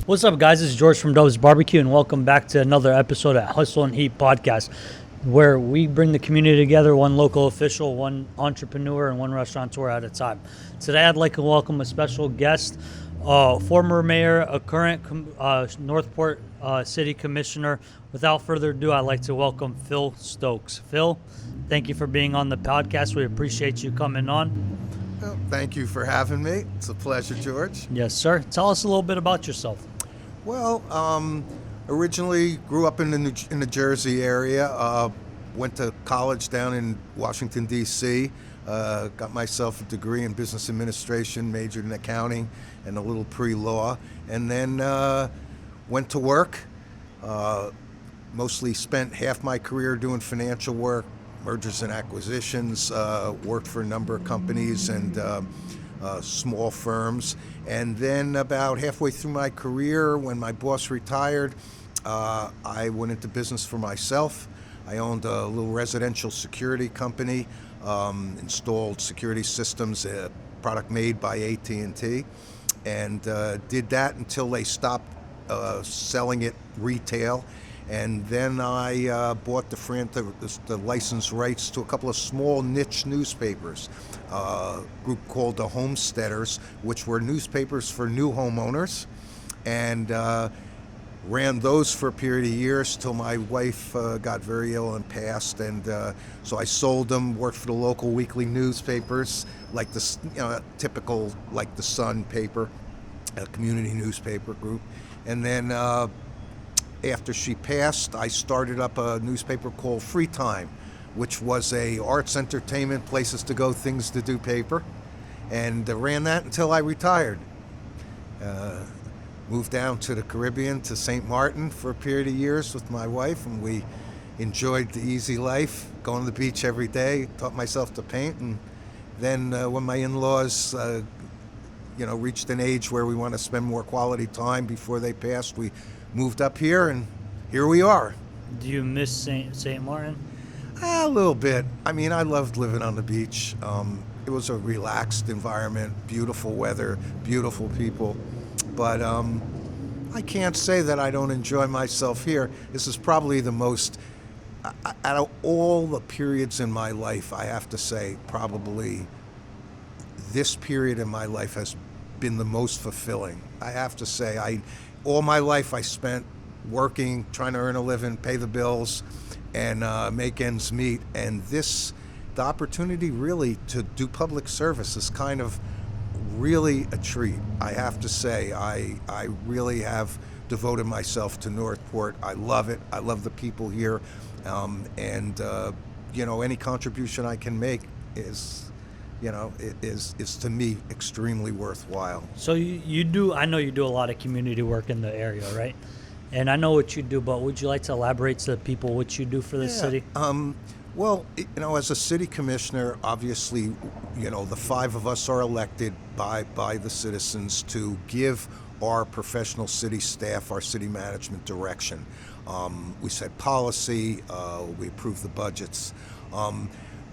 What's up, guys? This is George from Dove's Barbecue, and welcome back to another episode of Hustle and Heat Podcast, where we bring the community together, one local official, one entrepreneur, and one restaurateur at a time. Today, I'd like to welcome a special guest, former mayor, a current Northport City Commissioner. Without further ado, I'd like to welcome Phil Stokes. Phil, thank you for being on the podcast. We appreciate you coming on. Well, thank you for having me. It's a pleasure, George. Yes, sir. Tell us a little bit about yourself. Well, originally grew up in the Jersey area. Went to college down in Washington, D.C. Got myself a degree in business administration, majored in accounting and a little pre-law. And then went to work. Mostly spent half my career doing financial work, mergers and acquisitions, worked for a number of companies and small firms. And then about halfway through my career, when my boss retired, I went into business for myself. I owned a little residential security company, installed security systems, a product made by AT&T, and did that until they stopped selling it retail. And then I bought the license rights to a couple of small niche newspapers, a group called the Homesteaders, which were newspapers for new homeowners, and ran those for a period of years till my wife got very ill and passed. And so I sold them, worked for the local weekly newspapers, like typical, like the Sun paper, a community newspaper group. And then after she passed, I started up a newspaper called Free Time, which was a arts, entertainment, places to go, things to do paper, and ran that until I retired. Moved down to the Caribbean, to St. Martin for a period of years with my wife, and we enjoyed the easy life, going to the beach every day, taught myself to paint. And then when my in-laws reached an age where we want to spend more quality time before they passed, we moved up here, and here we are. Do you miss St. Martin? A little bit. I mean, I loved living on the beach. It was a relaxed environment, beautiful weather, beautiful people. But I can't say that I don't enjoy myself here. This is probably the most, out of all the periods in my life, I have to say, probably this period in my life has been the most fulfilling. I have to say, all my life I spent working, trying to earn a living, pay the bills, and make ends meet. And the opportunity really to do public service is kind of really a treat. I have to say, I really have devoted myself to Northport. I love it. I love the people here. Any contribution I can make is to me extremely worthwhile. So I know you do a lot of community work in the area, right? And I know what you do, but would you like to elaborate to the people what you do for the city? Well, as a city commissioner, obviously, the five of us are elected by the citizens to give our professional city staff, our city management direction. We set policy, we approve the budgets.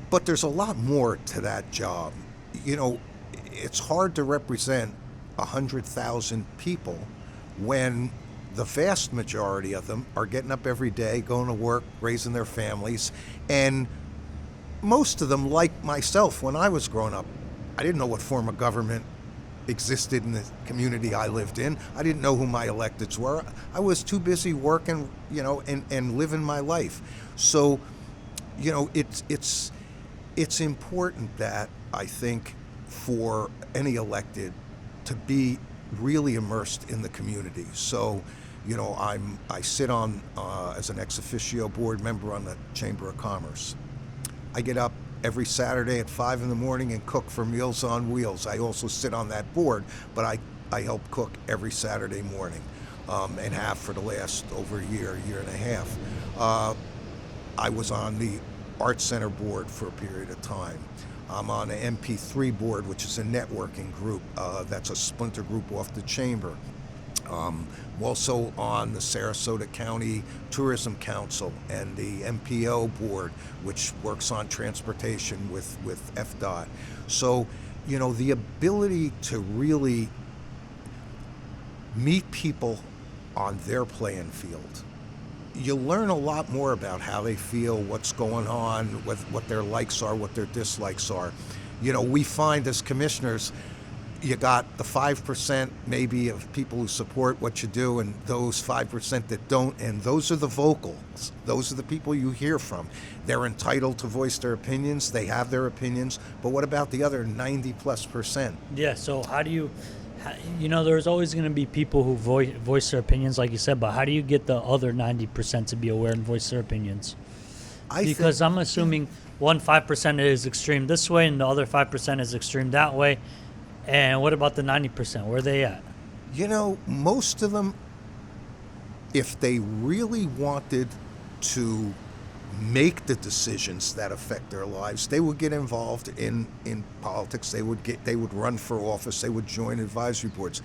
But there's a lot more to that job. It's hard to represent 100,000 people when the vast majority of them are getting up every day, going to work, raising their families. And most of them, like myself, when I was growing up, I didn't know what form of government existed in the community I lived in. I didn't know who my electeds were. I was too busy working, and living my life. So, it's important that, I think, for any elected to be really immersed in the community. So, I sit on as an ex officio board member on the Chamber of Commerce. I get up every Saturday at 5 in the morning and cook for Meals on Wheels. I also sit on that board, but I help cook every Saturday morning, and have for the last over a year and a half. I was on the Arts Center board for a period of time. I'm on an MP3 board, which is a networking group that's a splinter group off the Chamber. I'm also on the Sarasota County Tourism Council and the MPO board, which works on transportation with FDOT. So, the ability to really meet people on their playing field. You learn a lot more about how they feel, what's going on, what their likes are, what their dislikes are. We find as commissioners, you got the 5% maybe of people who support what you do, and those 5% that don't, and those are the vocals. Those are the people you hear from. They're entitled to voice their opinions. They have their opinions. But what about the other 90+%? Yeah, so how do you, there's always going to be people who voice their opinions, like you said, but how do you get the other 90% to be aware and voice their opinions? Because I'm assuming 5% is extreme this way and the other 5% is extreme that way. And what about the 90%? Where are they at? Most of them, if they really wanted to make the decisions that affect their lives, they would get involved in politics. They would run for office. They would join advisory boards.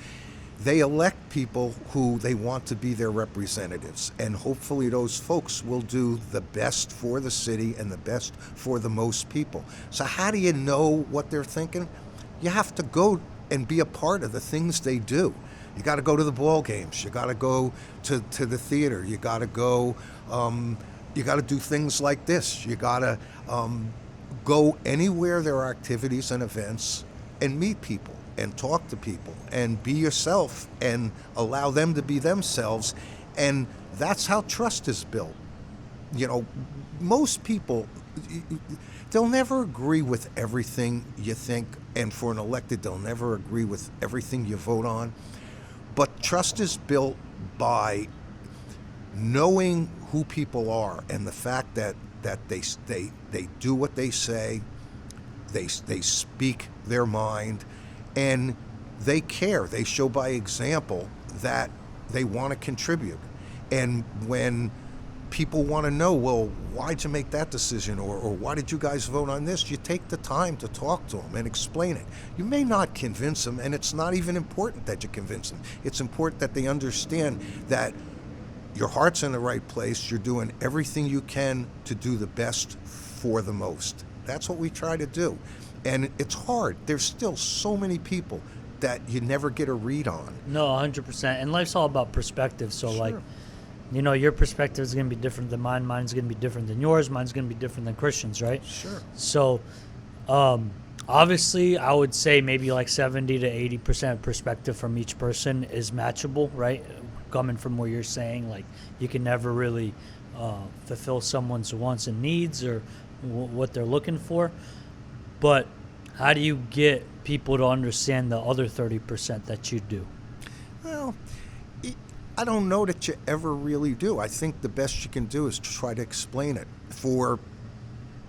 They elect people who they want to be their representatives, and hopefully those folks will do the best for the city and the best for the most people. So how do you know what they're thinking? You have to go and be a part of the things they do. You got to go to the ball games. You got to go to the theater. You got to go. You got to do things like this. You got to go anywhere there are activities and events and meet people and talk to people and be yourself and allow them to be themselves. And that's how trust is built. Most people, they'll never agree with everything you think, and for an elected, they'll never agree with everything you vote on. But trust is built by knowing who people are and the fact that they do what they say, they speak their mind, and they care. They show by example that they want to contribute. And when people want to know, well, why'd you make that decision, or why did you guys vote on this? You take the time to talk to them and explain it. You may not convince them, and it's not even important that you convince them. It's important that they understand that your heart's in the right place. You're doing everything you can to do the best for the most. That's what we try to do. And it's hard. There's still so many people that you never get a read on. No, 100%. And life's all about perspective. So, Sure. your perspective is going to be different than mine. Mine's going to be different than yours. Mine's going to be different than Christian's, right? Sure. So, obviously, I would say maybe like 70 to 80% perspective from each person is matchable, right? Coming from where you're saying, like, you can never really fulfill someone's wants and needs or what they're looking for. But how do you get people to understand the other 30% that you do? Well, I don't know that you ever really do. I think the best you can do is to try to explain it. For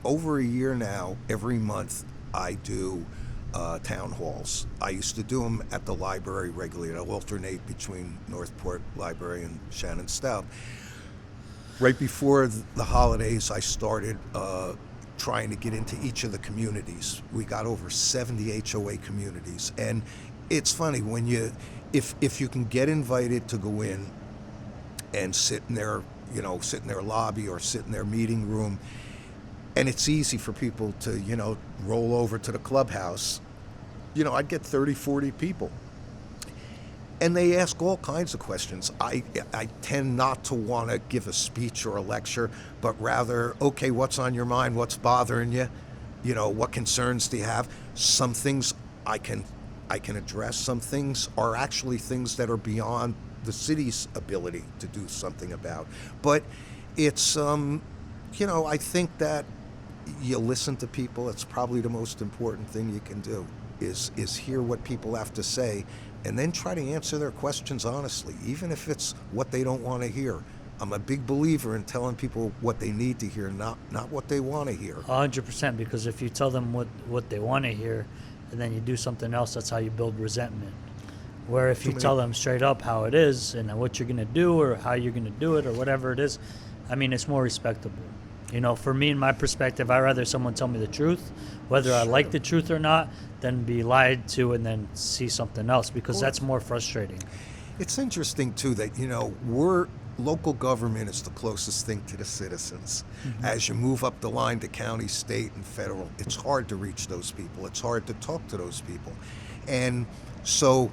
over a year now, every month, I do town halls. I used to do them at the library regularly. I'll alternate between Northport Library and Shannon Stout. Right before the holidays, I started trying to get into each of the communities. We got over 70 HOA communities, and it's funny when if you can get invited to go in and sit in their lobby or sit in their meeting room, and it's easy for people to roll over to the clubhouse. I'd get 30, 40 people, and they ask all kinds of questions. I tend not to want to give a speech or a lecture, but rather, okay, what's on your mind? What's bothering you? What concerns do you have? Some things I can address. Some things are actually things that are beyond the city's ability to do something about. But it's, I think that you listen to people. It's probably the most important thing you can do is hear what people have to say, and then try to answer their questions honestly, even if it's what they don't want to hear. I'm a big believer in telling people what they need to hear, not what they want to hear. 100%, because if you tell them what they want to hear and then you do something else, that's how you build resentment. Where if you tell them straight up how it is and what you're going to do or how you're going to do it or whatever it is, it's more respectable. For me, in my perspective, I'd rather someone tell me the truth, whether I like the truth or not, than be lied to and then see something else, because that's more frustrating. It's interesting, too, that, local government is the closest thing to the citizens. Mm-hmm. As you move up the line to county, state, and federal, it's hard to reach those people. It's hard to talk to those people. And so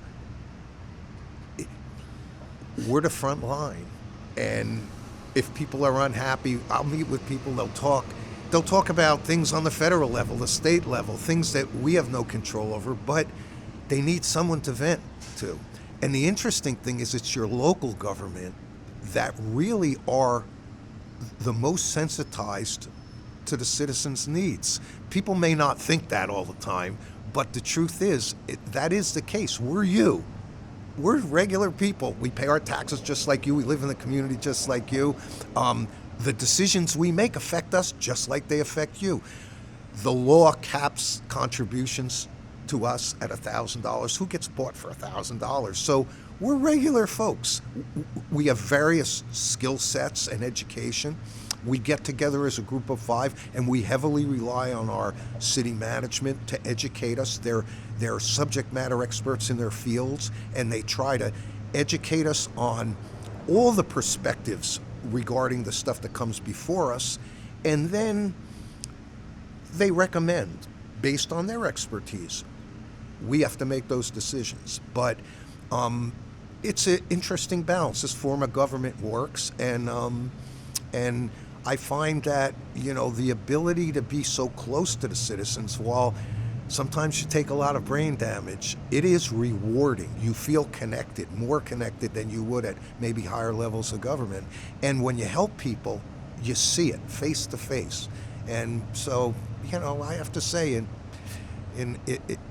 we're the front line. And if people are unhappy, I'll meet with people, they'll talk about things on the federal level, the state level, things that we have no control over, but they need someone to vent to. And the interesting thing is it's your local government that really are the most sensitized to the citizens' needs. People may not think that all the time, but the truth is, that is the case. We're regular people. We pay our taxes just like you. We live in the community just like you. The decisions we make affect us just like they affect you. The law caps contributions to us at $1,000. Who gets bought for $1,000? So we're regular folks. We have various skill sets and education. We get together as a group of 5, and we heavily rely on our city management to educate us. They're subject matter experts in their fields, and they try to educate us on all the perspectives regarding the stuff that comes before us, and then they recommend based on their expertise. We have to make those decisions, but it's an interesting balance. This form of government works, and I find that, the ability to be so close to the citizens, while sometimes you take a lot of brain damage, it is rewarding. You feel connected, more connected than you would at maybe higher levels of government. And when you help people, you see it face to face. And so, I have to say,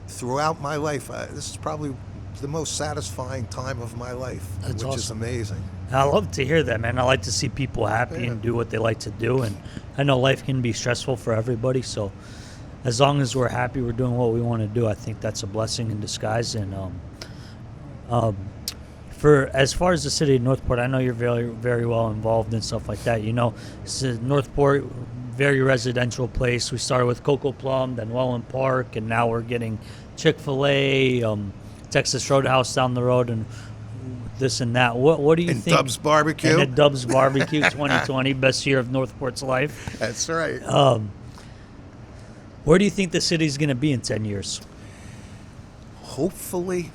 throughout my life, this is probably the most satisfying time of my life, That's which is awesome. amazing. I love to hear that, man. I like to see people happy and do what they like to do. And I know life can be stressful for everybody. So as long as we're happy, we're doing what we want to do, I think that's a blessing in disguise. And for as far as the city of Northport, I know you're very, very well involved in stuff like that. Northport, very residential place. We started with Cocoa Plum, then Welland Park, and now we're getting Chick-fil-A, Texas Roadhouse down the road, and this and that. What do you think? Dub's Barbecue. And at Dub's Barbecue 2020, best year of Northport's life. That's right. Where do you think the city's going to be in 10 years? Hopefully,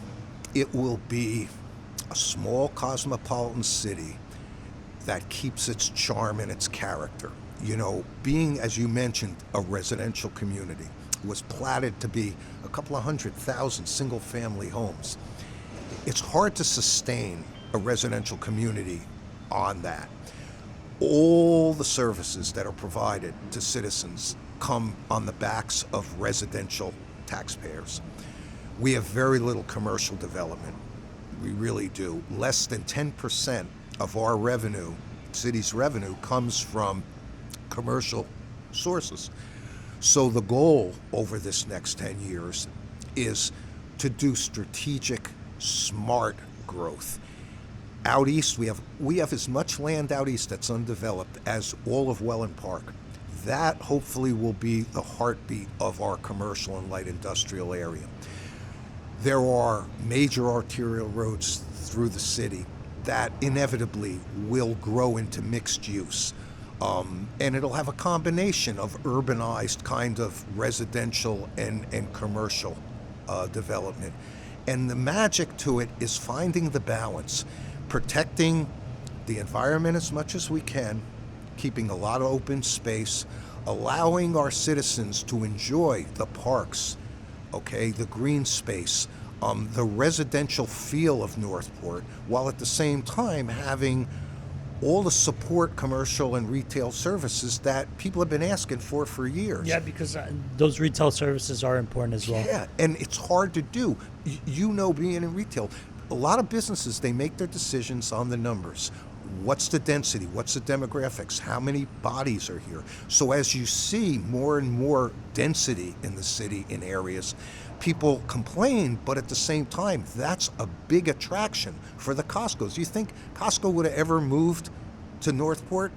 it will be a small cosmopolitan city that keeps its charm and its character. Being, as you mentioned, a residential community, was platted to be a couple of 100,000 single-family homes. It's hard to sustain a residential community on that. All the services that are provided to citizens come on the backs of residential taxpayers. We have very little commercial development. We really do. Less than 10% of our revenue, city's revenue, comes from commercial sources. So the goal over this next 10 years is to do strategic, smart growth. Out east, we have as much land out east that's undeveloped as all of Welland Park. That hopefully will be the heartbeat of our commercial and light industrial area. There are major arterial roads through the city that inevitably will grow into mixed use. And it'll have a combination of urbanized kind of residential and commercial development. And the magic to it is finding the balance, protecting the environment as much as we can, keeping a lot of open space, allowing our citizens to enjoy the parks, the green space, the residential feel of Northport, while at the same time having all the support, commercial and retail services that people have been asking for years. Yeah, because those retail services are important as well. Yeah, and it's hard to do. Being in retail, a lot of businesses, they make their decisions on the numbers. What's the density? What's the demographics? How many bodies are here? So as you see more and more density in the city in areas, people complain, but at the same time, that's a big attraction for the Costco's. You think Costco would have ever moved to Northport,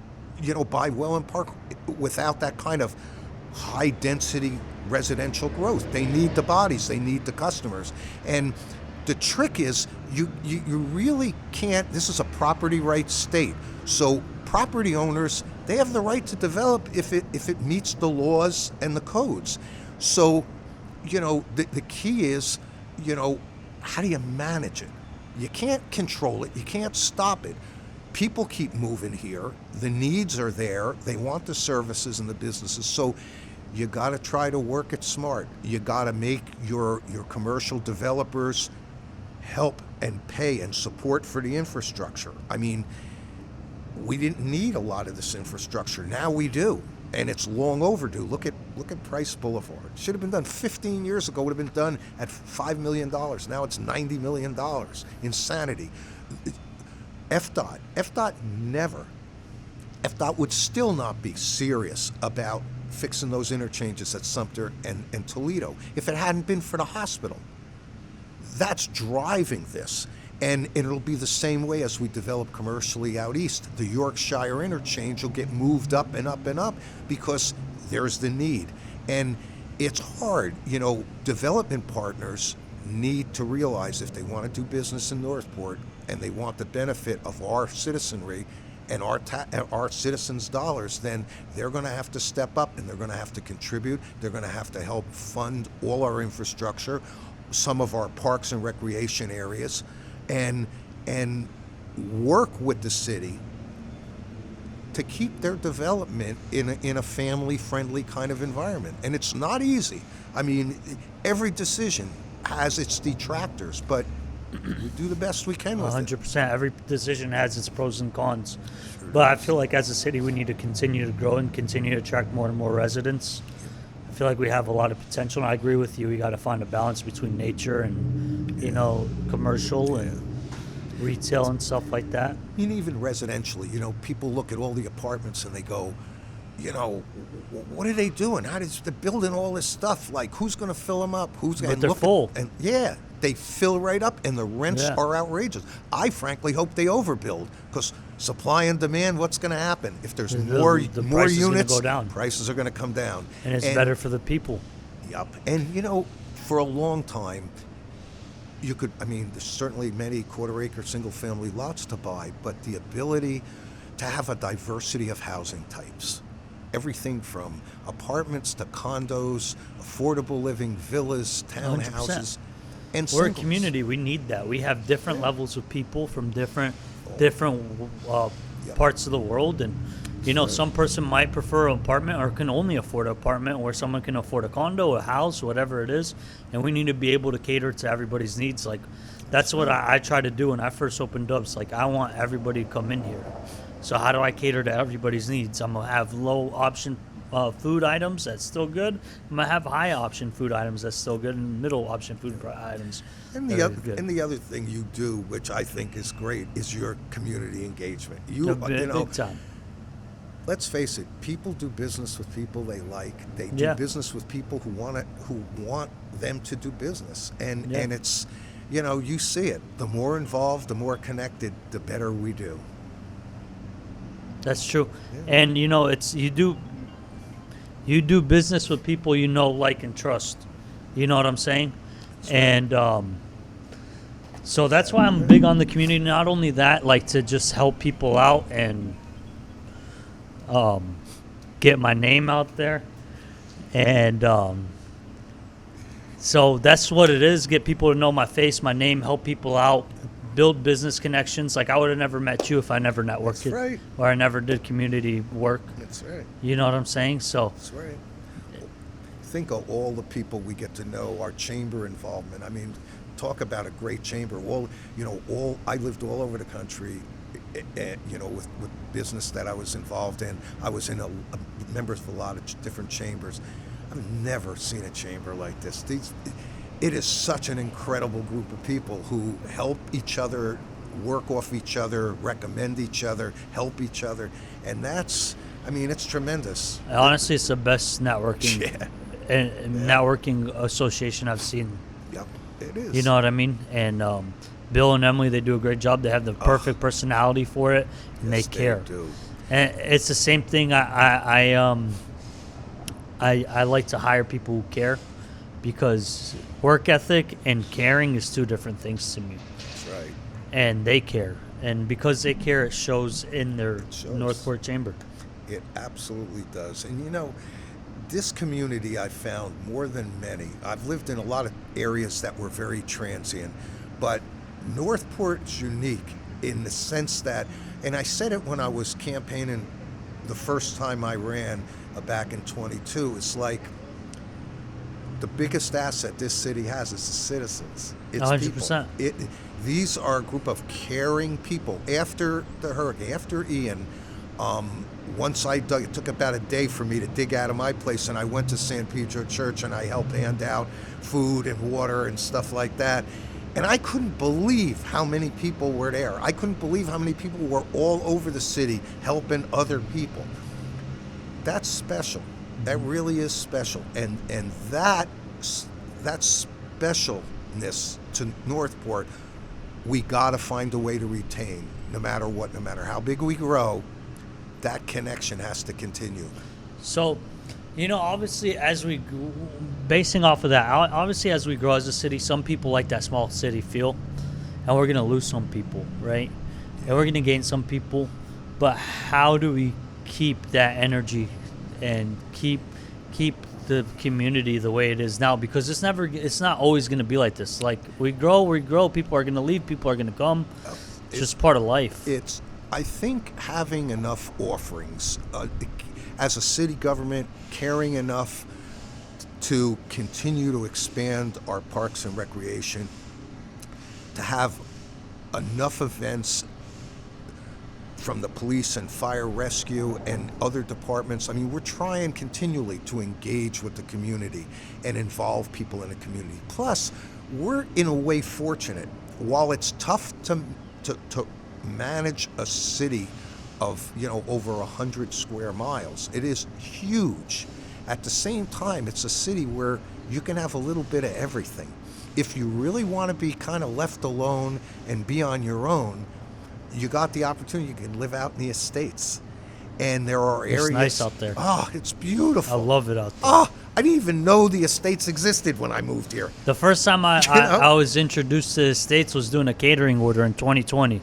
by Welland Park without that kind of high density residential growth? They need the bodies, they need the customers. And the trick is you really can't, this is a property rights state. So property owners, they have the right to develop if it meets the laws and the codes. So, the key is, how do you manage it? You can't control it. You can't stop it. People keep moving here. The needs are there. They want the services and the businesses. So you got to try to work it smart. You got to make your commercial developers help and pay and support for the infrastructure. I mean, we didn't need a lot of this infrastructure. Now we do. And it's long overdue. Look at Price Boulevard. It should have been done 15 years ago. Would have been done at $5 million. Now it's $90 million. Insanity. FDOT would still not be serious about fixing those interchanges at Sumter and Toledo if it hadn't been for the hospital. That's driving this. And it'll be the same way as we develop commercially out east. The Yorkshire interchange will get moved up and up and up because there's the need. And it's hard. Development partners need to realize if they want to do business in Northport and they want the benefit of our citizenry and our citizens' dollars, then they're going to have to step up and they're going to have to contribute. They're going to have to help fund all our infrastructure, some of our parks and recreation areas, and work with the city to keep their development in a family-friendly kind of environment. And it's not easy. I mean, every decision has its detractors, but we do the best we can with 100%. Every decision has its pros and cons. But I feel like as a city, we need to continue to grow and continue to attract more and more residents. I feel like we have a lot of potential, and I agree with you. We got to find a balance between nature and, commercial and retail and stuff like that. I mean, even residentially, people look at all the apartments and they go, what are they doing? They're building all this stuff. Like, who's going to fill them up? But they're full. And yeah, they fill right up, and the rents are outrageous. I frankly hope they overbuild because supply and demand. What's going to happen if there's more units? Go down. Prices are going to come down, and it's better for the people. Yep. And for a long time, there's certainly many quarter-acre single-family lots to buy, but the ability to have a diversity of housing types. Everything from apartments to condos, affordable living, villas, townhouses, 100%. and We're a singles. community. We need that. We have different levels of people from different parts of the world, and some person might prefer an apartment or can only afford an apartment, or someone can afford a condo, a house, whatever it is, and we need to be able to cater to everybody's needs. Like, that's what I try to do when I first opened Dubs. Like, I want everybody to come in here. So how do I cater to everybody's needs? I'm going to have low option food items that's still good. I'm going to have high option food items that's still good, and middle option food items. And the other thing you do, which I think is great, is your community engagement. Big time. Let's face it, people do business with people they like. They do business with people who want them to do business. And it's, you see it. The more involved, the more connected, the better we do. That's true. Yeah. And it's you do business with people like and trust. You know what I'm saying? That's right. And so that's why I'm big on the community. Not only that, like to just help people out and get my name out there. And so that's what it is. Get people to know my face, my name, help people out, build business connections. Like, I would have never met you if I never networked. That's right. Or I never did community work. That's right. You know what I'm saying? So that's right. Think of all the people we get to know, our chamber involvement. I mean, talk about a great chamber. I lived all over the country, with business that I was involved in. I was in members of a lot of different chambers. I've never seen a chamber like this. It is such an incredible group of people who help each other, work off each other, recommend each other, help each other. And it's tremendous. Honestly, it's the best networking networking association I've seen. Yep, it is. You know what I mean? And Bill and Emily, they do a great job. They have the perfect personality for it, and they care. They do. And it's the same thing. I like to hire people who care, because work ethic and caring is two different things to me. That's right. And they care. And because they care, it shows in their Northport Chamber. It absolutely does. And this community I found more than many. I've lived in a lot of areas that were very transient, but Northport's unique in the sense that, and I said it when I was campaigning the first time I ran back in 22, it's like the biggest asset this city has is the citizens. It's 100%. people. These are a group of caring people. After the hurricane, after Ian, once I dug, it took about a day for me to dig out of my place, and I went to San Pedro Church and I helped hand out food and water and stuff like that. And I couldn't believe how many people were there. I couldn't believe how many people were all over the city helping other people. That's special. That really is special. And that specialness to Northport, we got to find a way to retain, no matter what, no matter how big we grow. That connection has to continue. So, obviously, basing off of that, obviously, as we grow as a city, some people like that small city feel, and we're going to lose some people, right? And we're going to gain some people, but how do we keep that energy and keep the community the way it is now? Because it's not always going to be like this. Like, we grow, people are going to leave, people are going to come. It's just part of life. I think having enough offerings, as a city government, caring enough to continue to expand our parks and recreation, to have enough events from the police and fire rescue and other departments. I mean, we're trying continually to engage with the community and involve people in the community. Plus, we're in a way fortunate. While it's tough to manage a city of over 100 square miles, it is huge. At the same time, it's a city where you can have a little bit of everything. If you really want to be kind of left alone and be on your own, you got the opportunity. You can live out in the estates, and there are areas. It's nice out there. Oh, it's beautiful. I love it out there. Oh, I didn't even know the estates existed when I moved here. The first time I was introduced to the estates was doing a catering order in 2020.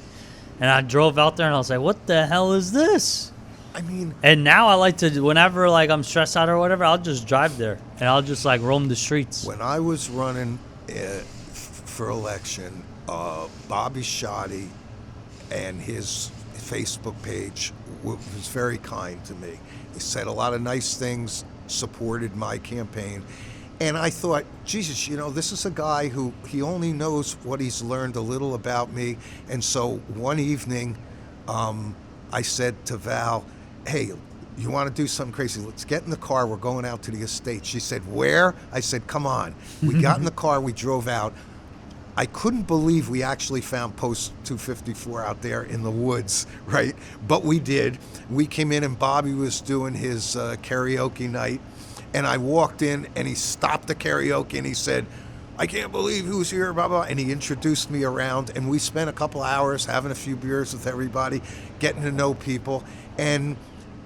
And I drove out there and I was like, what the hell is this? I mean... And now I like to, whenever I'm stressed out or whatever, I'll just drive there. And I'll just roam the streets. When I was running for election, Bobby Shoddy and his Facebook page was very kind to me. He said a lot of nice things, supported my campaign. And I thought, Jesus, this is a guy who he only knows what he's learned a little about me. And so one evening, I said to Val, hey, you want to do something crazy? Let's get in the car. We're going out to the estate. She said, where? I said, come on. We got in the car. We drove out. I couldn't believe we actually found Post 254 out there in the woods, right? But we did. We came in and Bobby was doing his karaoke night. And I walked in, and he stopped the karaoke, and he said, I can't believe who's here, blah, blah. And he introduced me around, and we spent a couple hours having a few beers with everybody, getting to know people. And,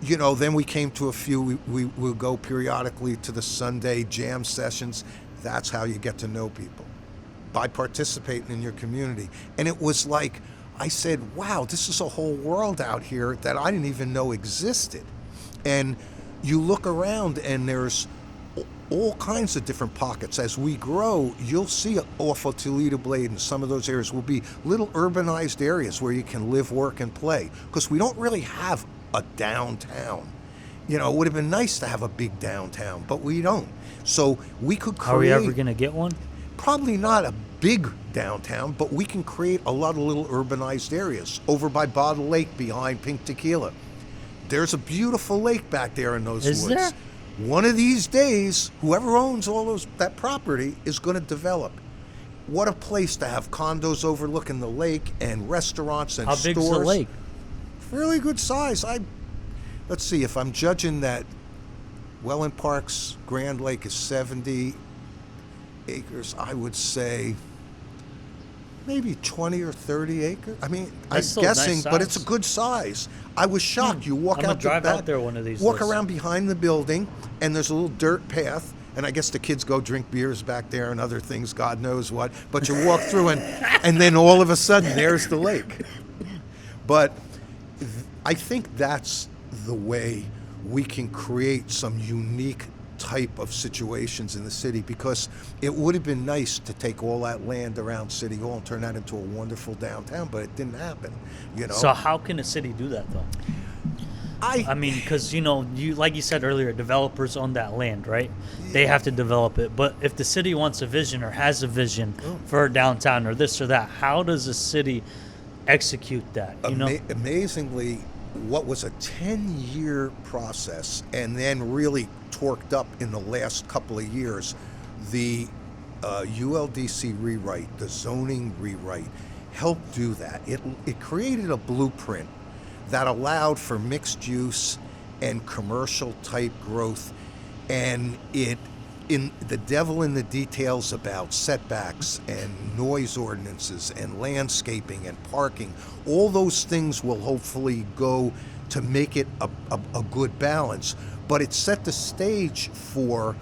then we came to a few. We would go periodically to the Sunday jam sessions. That's how you get to know people, by participating in your community. And it was like, I said, wow, this is a whole world out here that I didn't even know existed. And you look around and there's all kinds of different pockets. As we grow, you'll see off of Toledo Blade and some of those areas will be little urbanized areas where you can live, work, and play. Because we don't really have a downtown. It would have been nice to have a big downtown, but we don't. So we could create... Are we ever going to get one? Probably not a big downtown, but we can create a lot of little urbanized areas. Over by Bottle Lake behind Pink Tequila. There's a beautiful lake back there in those woods. Is there? One of these days, whoever owns that property is going to develop. What a place to have condos overlooking the lake and restaurants and stores. How big's the lake? Really good size. Let's see, if I'm judging that Welland Park's Grand Lake is 70 acres, I would say maybe 20 or 30 acres. I mean, I'm guessing, nice, but it's a good size. I was shocked. You walk out the back, out there one of these walk days. around behind the building, and there's a little dirt path, and I guess the kids go drink beers back there and other things, God knows what. But you walk through, and then all of a sudden, there's the lake. But I think that's the way we can create some unique type of situations in the city, because it would have been nice to take all that land around City Hall and turn that into a wonderful downtown, but it didn't happen, you know. So how can a city do that though? I mean, because you like you said earlier, developers own that land, right? They have to develop it. But if the city wants a vision or has a vision for downtown or this or that, how does a city execute that? Amazingly, what was a 10-year process and then really torqued up in the last couple of years, the ULDC rewrite, the zoning rewrite, helped do that. It created a blueprint that allowed for mixed use and commercial type growth, and in the devil in the details about setbacks and noise ordinances and landscaping and parking. All those things will hopefully go to make it a good balance, but it set the stage for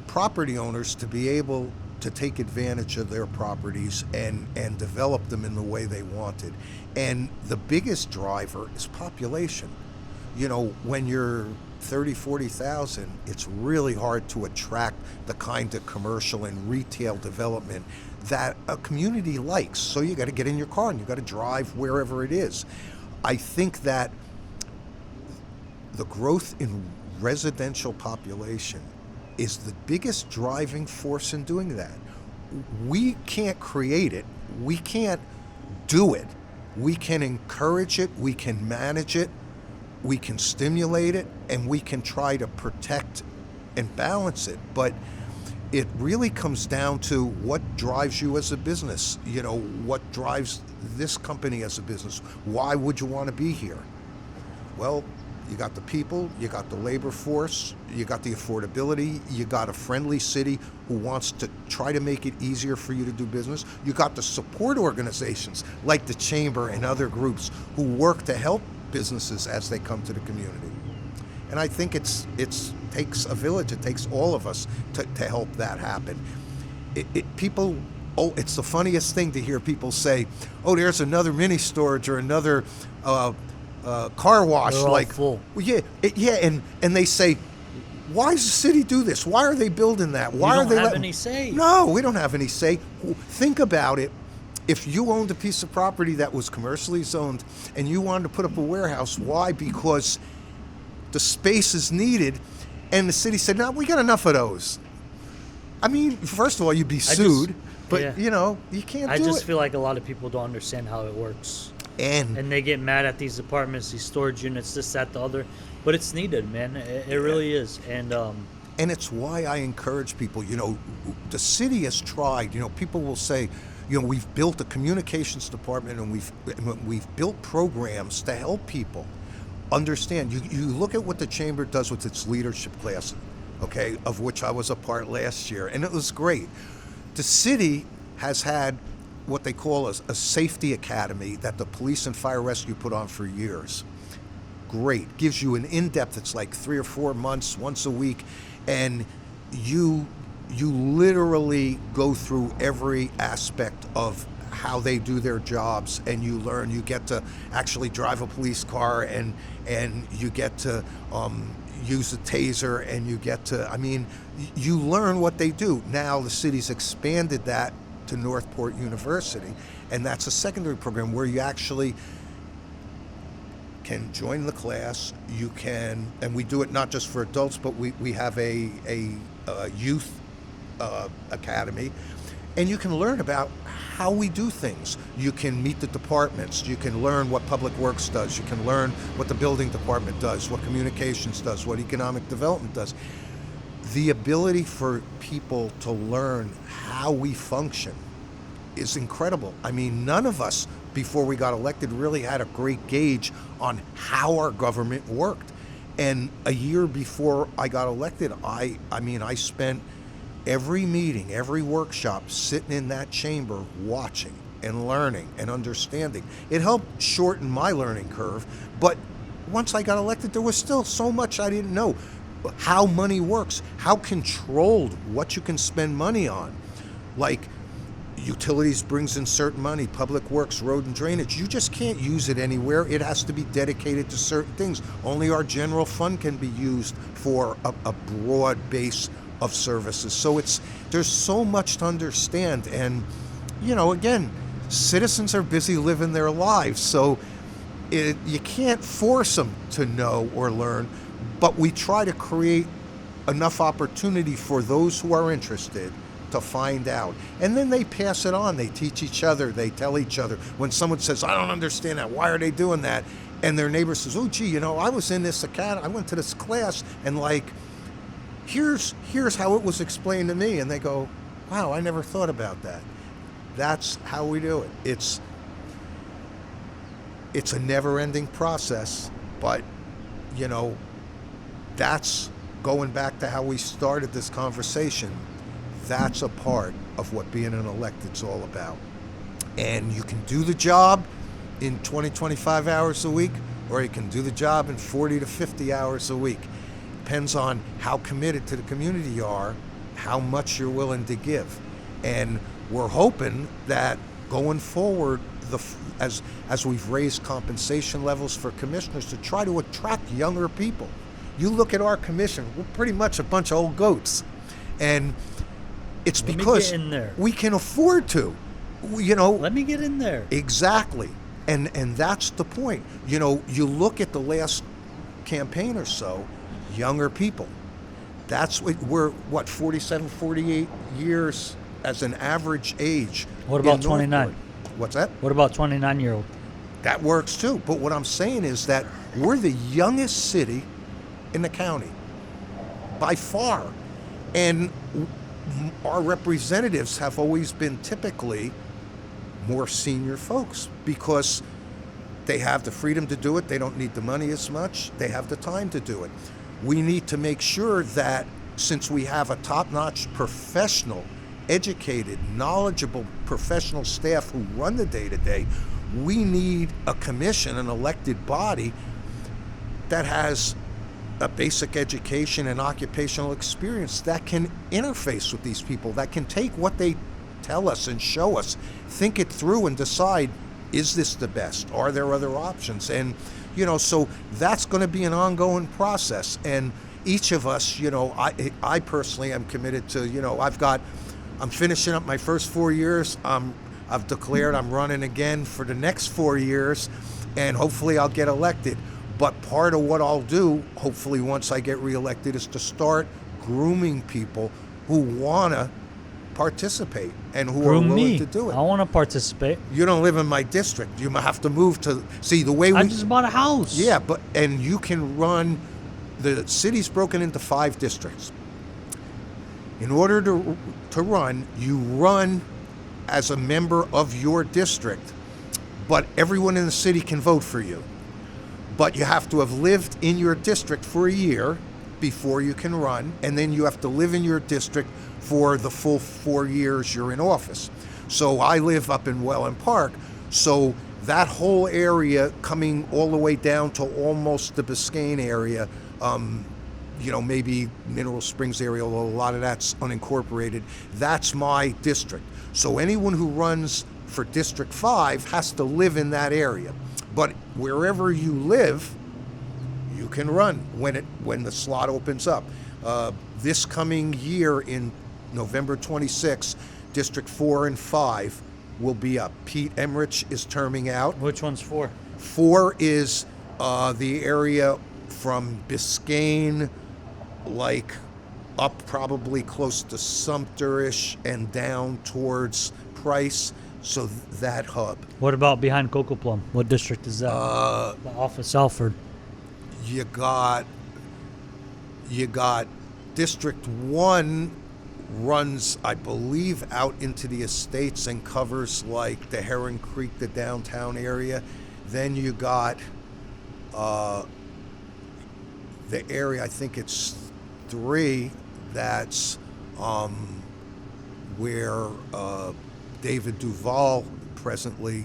property owners to be able to take advantage of their properties and develop them in the way they wanted. And the biggest driver is population. When you're 30, 40,000, it's really hard to attract the kind of commercial and retail development that a community likes. So you got to get in your car and you got to drive wherever it is. I think that the growth in residential population is the biggest driving force in doing that. We can't create it. We can't do it. We can encourage it. We can manage it. We can stimulate it, and we can try to protect and balance it. But it really comes down to what drives you as a business. What drives this company as a business. Why would you want to be here? Well, you got the people, you got the labor force, you got the affordability, you got a friendly city who wants to try to make it easier for you to do business. You got the support organizations like the Chamber and other groups who work to help businesses as they come to the community. And I think it takes a village, it takes all of us to help that happen. It's the funniest thing to hear people say, oh, there's another mini storage or another car wash. They're all full. Well, and they say, why does the city do this? Why are they building that? Why are they have any say? No, we don't have any say. Think about it. If you owned a piece of property that was commercially zoned and you wanted to put up a warehouse, why? Because the space is needed, and the city said, no, we got enough of those. I mean, first of all, you'd be sued, but you can't do it. I just feel like a lot of people don't understand how it works. And they get mad at these apartments, these storage units, this, that, the other. But it's needed, man. It really is. And it's why I encourage people, the city has tried. People will say, we've built a communications department and we've built programs to help people understand. You look at what the Chamber does with its leadership class, okay, of which I was a part last year, and it was great. The city has had what they call a safety academy that the police and fire rescue put on for years. Great. Gives you an in-depth, it's like 3 or 4 months, once a week, and you literally go through every aspect of how they do their jobs, and you learn. You get to actually drive a police car, and you get to use a taser, and you learn what they do. Now the city's expanded that to Northport University, and that's a secondary program where you actually can join the class. You can, and we do it not just for adults, but we have a youth academy, and you can learn about how we do things. You can meet the departments. You can learn what Public Works does. You can learn what the building department does, what communications does, what economic development does. The ability for people to learn how we function is incredible. I mean, none of us, before we got elected, really had a great gauge on how our government worked. And a year before I got elected, I spent every meeting, every workshop, sitting in that chamber, watching and learning and understanding. It helped shorten my learning curve, but once I got elected, there was still so much I didn't know. How money works, how controlled, what you can spend money on. Like, Utilities brings in certain money, public works, road and drainage. You just can't use it anywhere. It has to be dedicated to certain things. Only our general fund can be used for a broad base of services. So there's so much to understand. And, again, citizens are busy living their lives. So you can't force them to know or learn, but we try to create enough opportunity for those who are interested to find out. And then they pass it on. They teach each other. They tell each other. When someone says, I don't understand that, why are they doing that? And their neighbor says, oh, gee, I was in this academy, I went to this class, and here's how it was explained to me. And they go, wow, I never thought about that. That's how we do it. It's a never-ending process, but, that's going back to how we started this conversation. That's a part of what being an elected's all about. And you can do the job in 20, 25 hours a week, or you can do the job in 40 to 50 hours a week. Depends on how committed to the community you are, how much you're willing to give. And we're hoping that going forward, as we've raised compensation levels for commissioners, to try to attract younger people. You look at our commission, we're pretty much a bunch of old goats. And it's because we can afford to, Let me get in there. Exactly. And that's the point. You look at the last campaign or so, younger people. That's we're 47, 48 years as an average age. What about 29? What's that? What about 29-year-old? That works too. But what I'm saying is that we're the youngest city in the county by far. And our representatives have always been typically more senior folks because they have the freedom to do it. They don't need the money as much. They have the time to do it. We need to make sure that since we have a top-notch professional, educated, knowledgeable professional staff who run the day-to-day, we need a commission, an elected body that has a basic education and occupational experience that can interface with these people, that can take what they tell us and show us, think it through and decide, is this the best? Are there other options? And, so that's going to be an ongoing process. And each of us, I personally am committed to, I'm finishing up my first 4 years. I've declared I'm running again for the next 4 years, and hopefully I'll get elected. But part of what I'll do, hopefully once I get reelected, is to start grooming people who want to participate and who are willing to do it. I want to participate. You don't live in my district. You have to move to see the way I just bought a house. Yeah, and you can run. The city's broken into 5 districts. In order to run, you run as a member of your district, but everyone in the city can vote for you. But you have to have lived in your district for a year before you can run, and then you have to live in your district for the full 4 years you're in office. So I live up in Welland Park, so that whole area coming all the way down to almost the Biscayne area, maybe Mineral Springs area, although a lot of that's unincorporated, that's my district. So anyone who runs for District 5 has to live in that area. But wherever you live, you can run when the slot opens up. This coming year in November 26, District 4 and 5 will be up. Pete Emmerich is terming out. Which one's 4? 4 is the area from Biscayne, up probably close to Sumter-ish and down towards Price. So that hub. What about behind Cocoa Plum? What district is that? Off of Salford. You got District 1 runs, I believe, out into the estates and covers the Heron Creek, the downtown area. Then you got the area, I think it's 3, that's where David Duval presently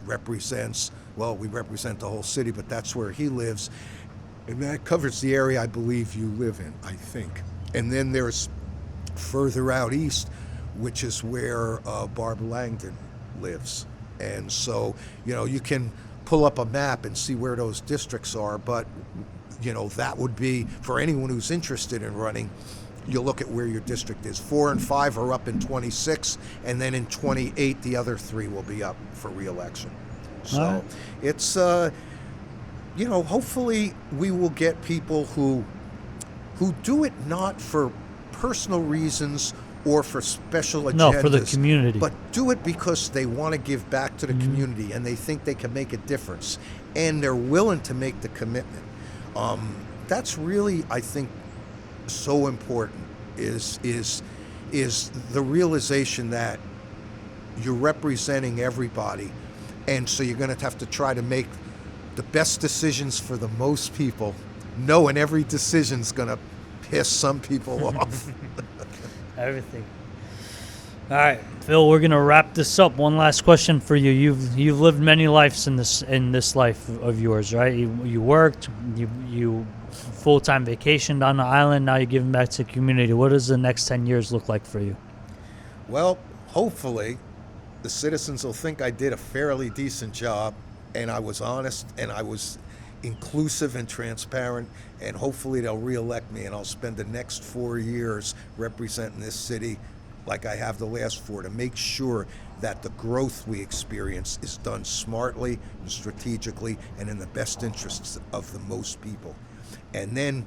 represents. Well, we represent the whole city, but that's where he lives. And that covers the area I believe you live in, I think. And then there's further out east which is where Barb Langdon lives. And so, you can pull up a map and see where those districts are, but, that would be, for anyone who's interested in running, you look at where your district is. 4 and 5 are up in 26, and then in 28, the other 3 will be up for re-election. So it's, hopefully we will get people who do it not for personal reasons or for special agendas. No, for the community. But do it because they want to give back to the community and they think they can make a difference. And they're willing to make the commitment. That's really, I think, so important is the realization that you're representing everybody. And so you're going to have to try to make the best decisions for the most people, knowing every decision's going to piss some people off. Everything. All right, Phil, we're gonna wrap this up. One last question for you. You've lived many lives in this life of yours, right? You worked, you full-time vacationed on the island. Now you're giving back to the community. What does the next 10 years look like for you? Well, hopefully, the citizens will think I did a fairly decent job, and I was honest, and I was inclusive and transparent, and hopefully they'll re-elect me, and I'll spend the next 4 years representing this city like I have the last 4, to make sure that the growth we experience is done smartly and strategically and in the best interests of the most people. And then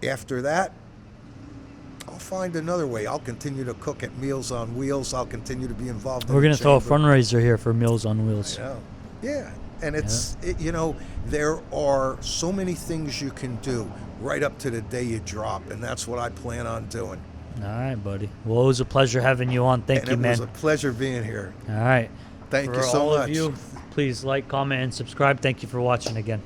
after that, I'll find another way. I'll continue to cook at Meals on Wheels. I'll continue to be involved in We're going to throw a chamber. fundraiser here for Meals on Wheels. I know. Yeah. And there are so many things you can do right up to the day you drop, and that's what I plan on doing. All right, buddy. Well, it was a pleasure having you on. Thank you, man. It was a pleasure being here. All right. Thank for you so all much. of you, please like, comment, and subscribe. Thank you for watching again.